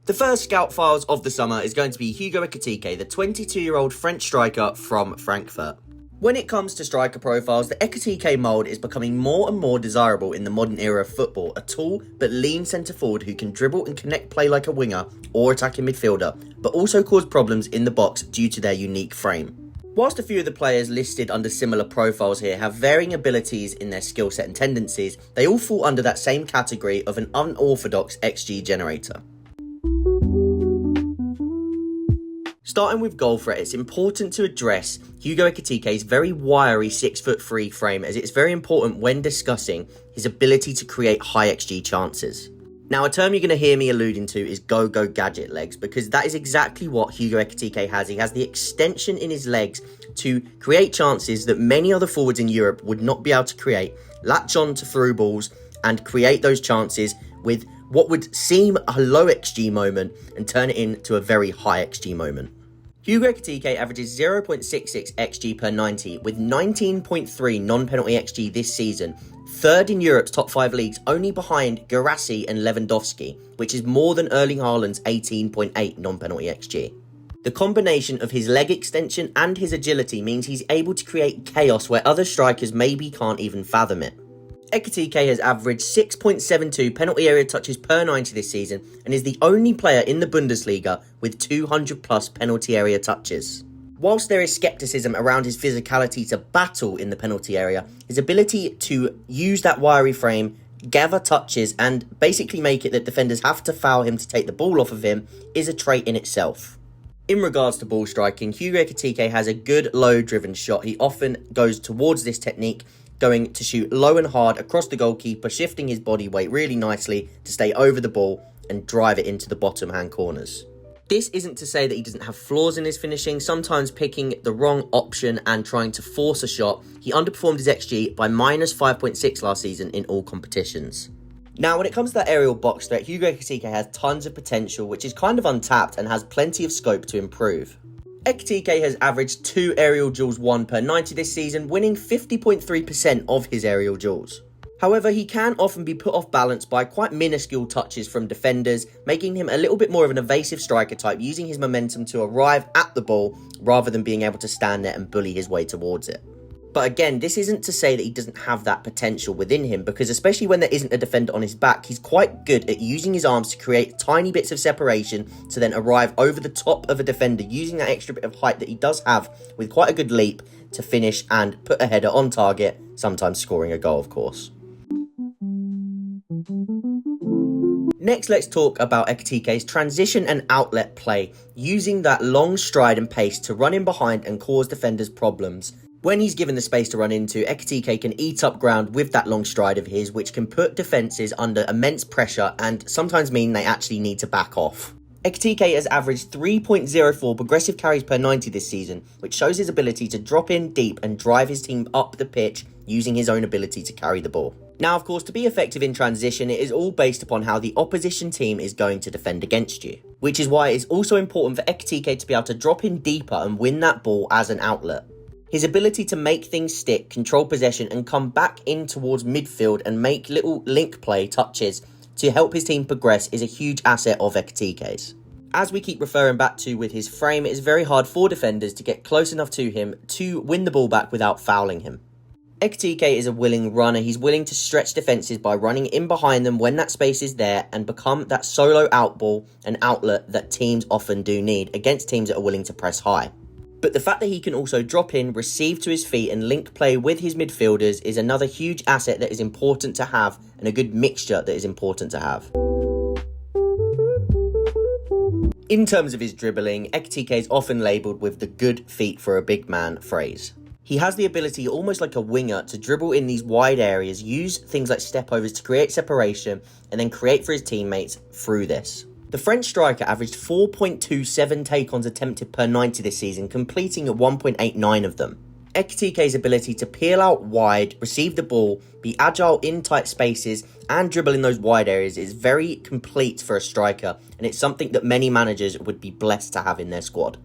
The first scout files of the summer is going to be Hugo Ekitike, the 22-year-old French striker from Frankfurt. When it comes to striker profiles, the Ekitike mould is becoming more and more desirable in the modern era of football. A tall but lean centre forward who can dribble and connect play like a winger or attacking midfielder, but also cause problems in the box due to their unique frame. Whilst a few of the players listed under similar profiles here have varying abilities in their skill set and tendencies, they all fall under that same category of an unorthodox XG generator. Starting with goal threat, it's important to address Hugo Ekitike's very wiry 6'3" frame, as it's very important when discussing his ability to create high XG chances. Now, a term you're going to hear me alluding to is go-go gadget legs, because that is exactly what Hugo Ekitike has. He has the extension in his legs to create chances that many other forwards in Europe would not be able to create, latch on to through balls and create those chances with what would seem a low XG moment and turn it into a very high XG moment. Hugo Ekitike averages 0.66 XG per 90 with 19.3 non-penalty XG this season, third in Europe's top 5 leagues, only behind Guirassy and Lewandowski, which is more than Erling Haaland's 18.8 non-penalty XG. The combination of his leg extension and his agility means he's able to create chaos where other strikers maybe can't even fathom it. Ekitike has averaged 6.72 penalty area touches per 90 this season and is the only player in the Bundesliga with 200 plus penalty area touches. Whilst there is scepticism around his physicality to battle in the penalty area, his ability to use that wiry frame, gather touches and basically make it that defenders have to foul him to take the ball off of him is a trait in itself. In regards to ball striking, Hugo Ekitike has a good low-driven shot. He often goes towards this technique, going to shoot low and hard across the goalkeeper, shifting his body weight really nicely to stay over the ball and drive it into the bottom hand corners. This isn't to say that he doesn't have flaws in his finishing, sometimes picking the wrong option and trying to force a shot. He underperformed his XG by minus 5.6 last season in all competitions. Now, when it comes to that aerial box threat, Hugo Ekitike has tons of potential, which is kind of untapped and has plenty of scope to improve. Ekitike has averaged 2 aerial duels won per 90 this season, winning 50.3% of his aerial duels. However, he can often be put off balance by quite minuscule touches from defenders, making him a little bit more of an evasive striker type, using his momentum to arrive at the ball rather than being able to stand there and bully his way towards it. But again, this isn't to say that he doesn't have that potential within him, because especially when there isn't a defender on his back, he's quite good at using his arms to create tiny bits of separation to then arrive over the top of a defender, using that extra bit of height that he does have with quite a good leap to finish and put a header on target, sometimes scoring a goal, of course. Next, let's talk about Ekitike's transition and outlet play, using that long stride and pace to run in behind and cause defenders problems. When he's given the space to run into, Ekitike can eat up ground with that long stride of his, which can put defences under immense pressure and sometimes mean they actually need to back off. Ekitike has averaged 3.04 progressive carries per 90 this season, which shows his ability to drop in deep and drive his team up the pitch using his own ability to carry the ball. Now, of course, to be effective in transition, it is all based upon how the opposition team is going to defend against you, which is why it's also important for Ekitike to be able to drop in deeper and win that ball as an outlet. His ability to make things stick, control possession and come back in towards midfield and make little link play touches to help his team progress is a huge asset of Ekitike's. As we keep referring back to with his frame, it is very hard for defenders to get close enough to him to win the ball back without fouling him. Ekitike is a willing runner. He's willing to stretch defences by running in behind them when that space is there and become that solo out ball and outlet that teams often do need against teams that are willing to press high. But the fact that he can also drop in, receive to his feet and link play with his midfielders is another huge asset that is important to have and a good mixture that is important to have. In terms of his dribbling, Ekitike is often labelled with the good feet for a big man phrase. He has the ability, almost like a winger, to dribble in these wide areas, use things like step-overs to create separation, and then create for his teammates through this. The French striker averaged 4.27 take-ons attempted per 90 this season, completing at 1.89 of them. Ekitike's ability to peel out wide, receive the ball, be agile in tight spaces, and dribble in those wide areas is very complete for a striker, and it's something that many managers would be blessed to have in their squad.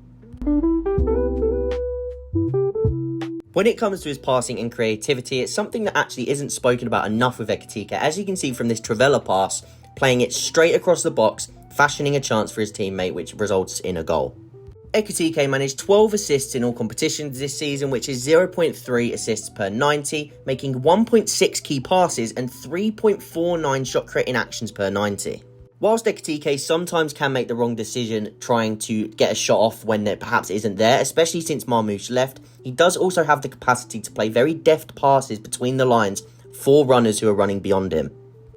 When it comes to his passing and creativity, it's something that actually isn't spoken about enough with Ekitike. As you can see from this Trivela pass, playing it straight across the box, fashioning a chance for his teammate, which results in a goal. Ekitike managed 12 assists in all competitions this season, which is 0.3 assists per 90, making 1.6 key passes and 3.49 shot creating actions per 90. Whilst Ekitike sometimes can make the wrong decision trying to get a shot off when it perhaps isn't there, especially since Marmoush left, he does also have the capacity to play very deft passes between the lines for runners who are running beyond him.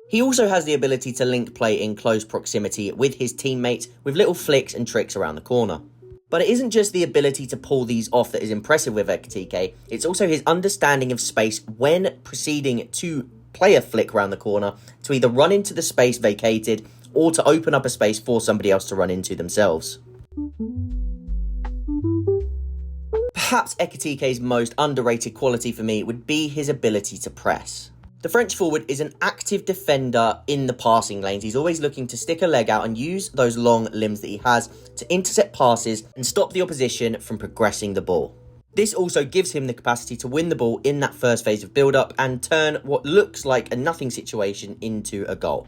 He also has the ability to link play in close proximity with his teammates with little flicks and tricks around the corner. But it isn't just the ability to pull these off that is impressive with Ekitike, it's also his understanding of space when proceeding to play a flick around the corner to either run into the space vacated or to open up a space for somebody else to run into themselves. Perhaps Ekitike's most underrated quality for me would be his ability to press. The French forward is an active defender in the passing lanes. He's always looking to stick a leg out and use those long limbs that he has to intercept passes and stop the opposition from progressing the ball. This also gives him the capacity to win the ball in that first phase of build-up and turn what looks like a nothing situation into a goal.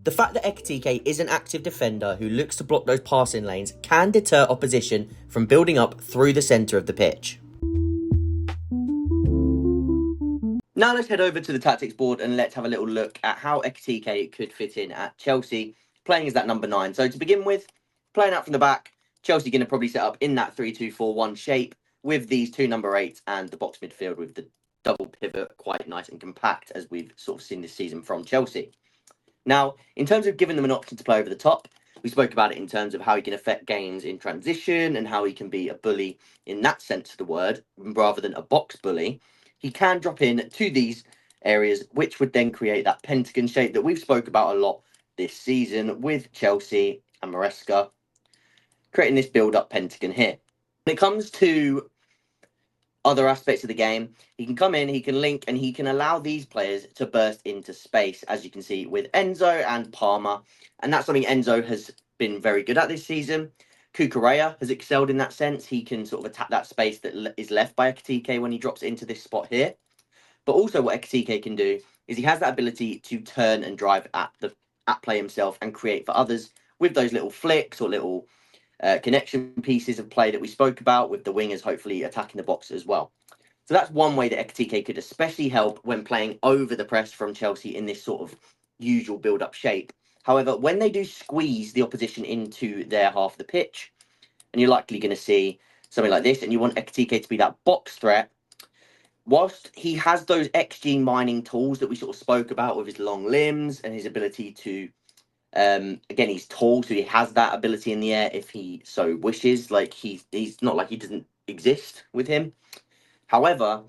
The fact that Ekitike is an active defender who looks to block those passing lanes can deter opposition from building up through the centre of the pitch. Now let's head over to the tactics board and let's have a little look at how Ekitike could fit in at Chelsea, playing as that number 9. So to begin with, playing out from the back, Chelsea going to probably set up in that 3-2-4-1 shape with these 2 number 8s and the box midfield with the double pivot quite nice and compact, as we've sort of seen this season from Chelsea. Now, in terms of giving them an option to play over the top, we spoke about it in terms of how he can affect games in transition and how he can be a bully in that sense of the word, rather than a box bully. He can drop in to these areas, which would then create that pentagon shape that we've spoke about a lot this season with Chelsea and Maresca, creating this build-up pentagon here. When it comes to other aspects of the game, he can come in, he can link, and he can allow these players to burst into space, as you can see with Enzo and Palmer. And that's something Enzo has been very good at this season. Cucurella has excelled in that sense. He can sort of attack that space that is left by Ekitike when he drops into this spot here. But also what Ekitike can do is he has that ability to turn and drive at play himself and create for others with those little flicks or little connection pieces of play that we spoke about, with the wingers hopefully attacking the box as well. So that's one way that Ekitike could especially help when playing over the press from Chelsea in this sort of usual build-up shape. However, when they do squeeze the opposition into their half of the pitch, and you're likely going to see something like this, and you want Ekitike to be that box threat, whilst he has those XG mining tools that we sort of spoke about with his long limbs and his ability to, again, he's tall, so he has that ability in the air if he so wishes. Like he's not like he doesn't exist with him. However,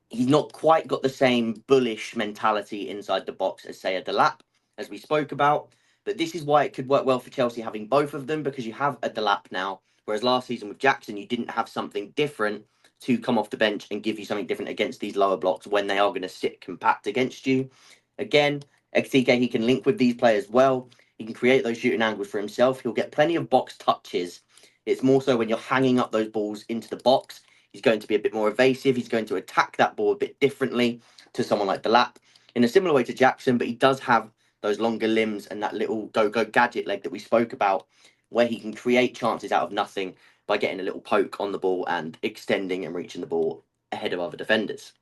he's not quite got the same bullish mentality inside the box as, say, a Delap, as we spoke about. But this is why it could work well for Chelsea having both of them, because you have a Delap now, whereas last season with Jackson, you didn't have something different to come off the bench and give you something different against these lower blocks when they are going to sit compact against you. Again, Ekitike, he can link with these players well. He can create those shooting angles for himself. He'll get plenty of box touches. It's more so when you're hanging up those balls into the box, he's going to be a bit more evasive. He's going to attack that ball a bit differently to someone like Delap, in a similar way to Jackson, but he does have those longer limbs and that little go-go gadget leg that we spoke about, where he can create chances out of nothing by getting a little poke on the ball and extending and reaching the ball ahead of other defenders.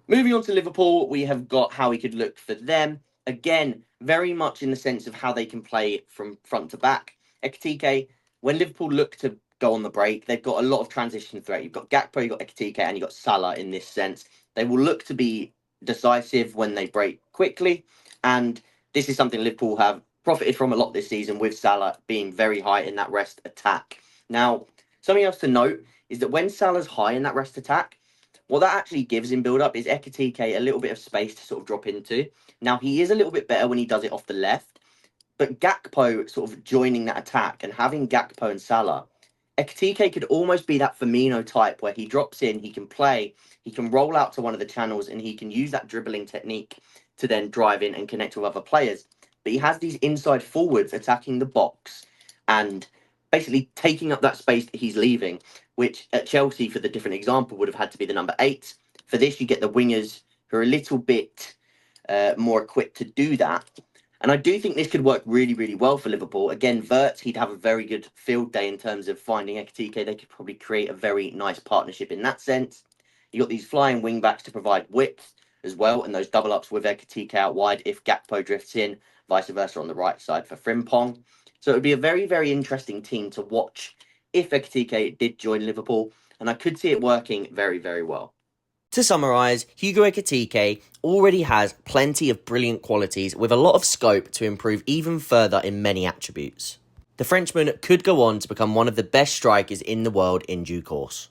Moving on to Liverpool, we have got how he could look for them. Again, very much in the sense of how they can play from front to back. Ekitike, when Liverpool look to go on the break, they've got a lot of transition threat. You've got Gakpo, you've got Ekitike, and you've got Salah in this sense. They will look to be decisive when they break quickly, and this is something Liverpool have profited from a lot this season, with Salah being very high in that rest attack. Now, something else to note is that when Salah's high in that rest attack, what that actually gives in build-up is Ekitike a little bit of space to sort of drop into. Now, he is a little bit better when he does it off the left, but Gakpo sort of joining that attack and having Gakpo and Salah, Ekitike could almost be that Firmino type where he drops in, he can play, he can roll out to one of the channels, and he can use that dribbling technique to then drive in and connect with other players. But he has these inside forwards attacking the box and basically taking up that space that he's leaving, which at Chelsea, for the different example, would have had to be the number 8. For this, you get the wingers who are a little bit more equipped to do that. And I do think this could work really, really well for Liverpool. Again, Wirtz, he'd have a very good field day in terms of finding Ekitike. They could probably create a very nice partnership in that sense. You got these flying wing backs to provide width as well, and those double ups with Ekitike out wide if Gakpo drifts in, vice versa on the right side for Frimpong. So it would be a very, very interesting team to watch if Ekitike did join Liverpool, and I could see it working very, very well. To summarise, Hugo Ekitike already has plenty of brilliant qualities with a lot of scope to improve even further in many attributes. The Frenchman could go on to become one of the best strikers in the world in due course.